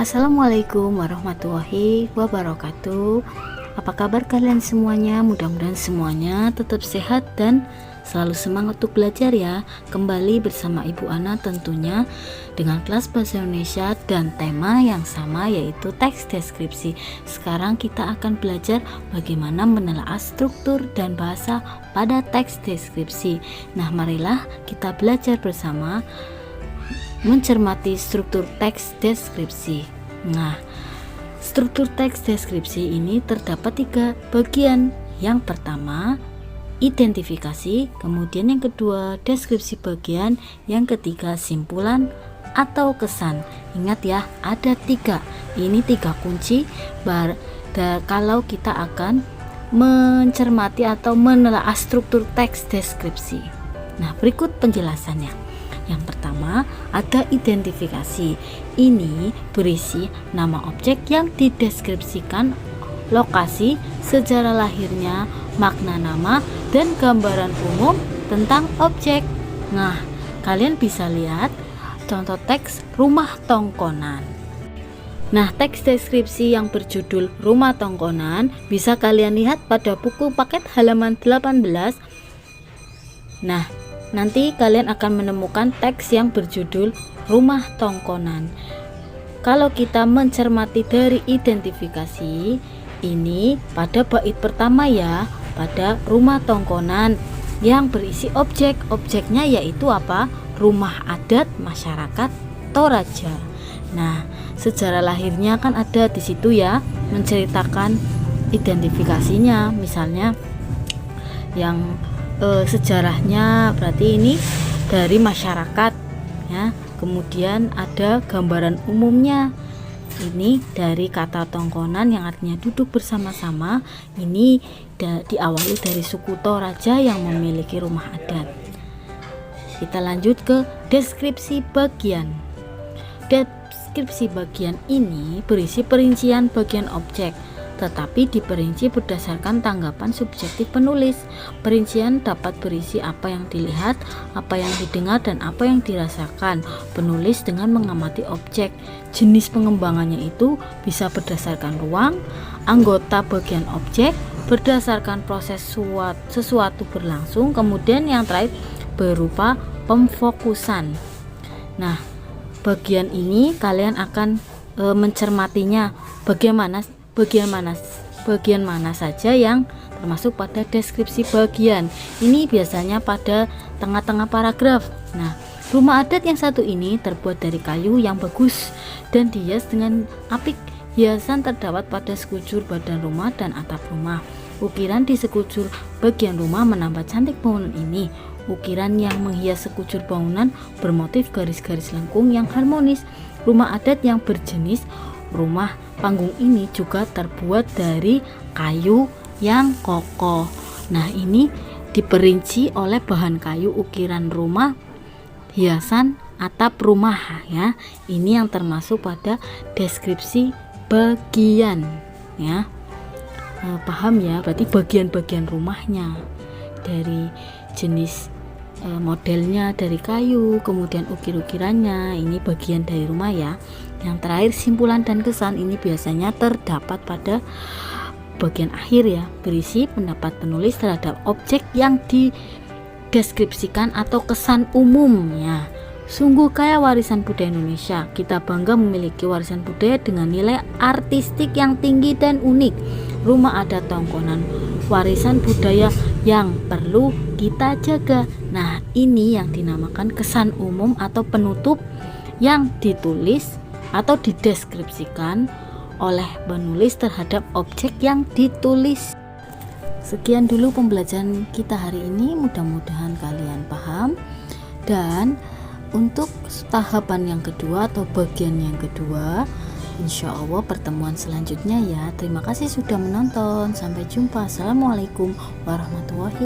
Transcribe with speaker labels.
Speaker 1: Assalamualaikum warahmatullahi wabarakatuh. Apa kabar kalian semuanya? Mudah-mudahan semuanya tetap sehat dan selalu semangat untuk belajar ya. Kembali bersama Ibu Ana tentunya dengan kelas bahasa Indonesia dan tema yang sama yaitu teks deskripsi. Sekarang kita akan belajar bagaimana menelaah struktur dan bahasa pada teks deskripsi. Nah, marilah kita belajar bersama mencermati struktur teks deskripsi. Nah, struktur teks deskripsi ini terdapat 3 bagian. Yang pertama, identifikasi, kemudian yang kedua, deskripsi bagian, yang ketiga, simpulan atau kesan. Ingat ya, ada 3. Ini 3 kunci kalau kita akan mencermati atau menelaah struktur teks deskripsi. Nah, berikut penjelasannya. Yang pertama, ada identifikasi. Ini berisi nama objek yang dideskripsikan, lokasi, sejarah lahirnya, makna nama, dan gambaran umum tentang objek. Nah, kalian bisa lihat contoh teks rumah tongkonan. Nah, teks deskripsi yang berjudul rumah tongkonan bisa kalian lihat pada buku paket halaman 18. Nah, nanti kalian akan menemukan teks yang berjudul rumah tongkonan. Kalau kita mencermati dari identifikasi, ini pada bait pertama ya, pada rumah tongkonan yang berisi objeknya yaitu apa? Rumah adat masyarakat Toraja. Nah, sejarah lahirnya kan ada di situ ya, menceritakan identifikasinya, misalnya yang sejarahnya berarti ini dari masyarakat ya. Kemudian ada gambaran umumnya, ini dari kata tongkonan yang artinya duduk bersama-sama. Ini diawali dari suku Toraja yang memiliki rumah adat. Kita lanjut ke deskripsi bagian. Deskripsi bagian ini berisi perincian bagian objek, tetapi diperinci berdasarkan tanggapan subjektif penulis. Perincian dapat berisi apa yang dilihat, apa yang didengar, dan apa yang dirasakan penulis dengan mengamati objek. Jenis pengembangannya itu bisa berdasarkan ruang, anggota bagian objek, berdasarkan proses sesuatu berlangsung, kemudian yang terakhir berupa pemfokusan. Nah, bagian ini kalian akan mencermatinya bagian mana saja yang termasuk pada deskripsi bagian. Ini biasanya pada tengah-tengah paragraf. Nah, rumah adat yang satu ini terbuat dari kayu yang bagus dan dihias dengan apik. Hiasan terdapat pada sekujur badan rumah dan atap rumah. Ukiran di sekujur bagian rumah menambah cantik bangunan ini. Ukiran yang menghias sekujur bangunan bermotif garis-garis lengkung yang harmonis. Rumah adat yang berjenis rumah panggung ini juga terbuat dari kayu yang kokoh. Nah, ini diperinci oleh bahan kayu ukiran rumah, hiasan atap rumah ya. Ini yang termasuk pada deskripsi bagian ya. Paham ya? Berarti bagian-bagian rumahnya dari jenis modelnya dari kayu, kemudian ukir-ukirannya, ini bagian dari rumah ya. Yang terakhir, simpulan dan kesan ini biasanya terdapat pada bagian akhir ya, berisi pendapat penulis terhadap objek yang dideskripsikan atau kesan umumnya. Sungguh kaya warisan budaya Indonesia. Kita bangga memiliki warisan budaya dengan nilai artistik yang tinggi dan unik. Rumah adat tongkonan, warisan budaya yang perlu kita jaga. Nah, ini yang dinamakan kesan umum atau penutup yang ditulis atau dideskripsikan oleh penulis terhadap objek yang ditulis. Sekian dulu pembelajaran kita hari ini, mudah-mudahan kalian paham. Dan untuk tahapan yang kedua atau bagian yang kedua, insya Allah pertemuan selanjutnya ya. Terima kasih sudah menonton. Sampai jumpa. Assalamualaikum warahmatullahi wabarakatuh.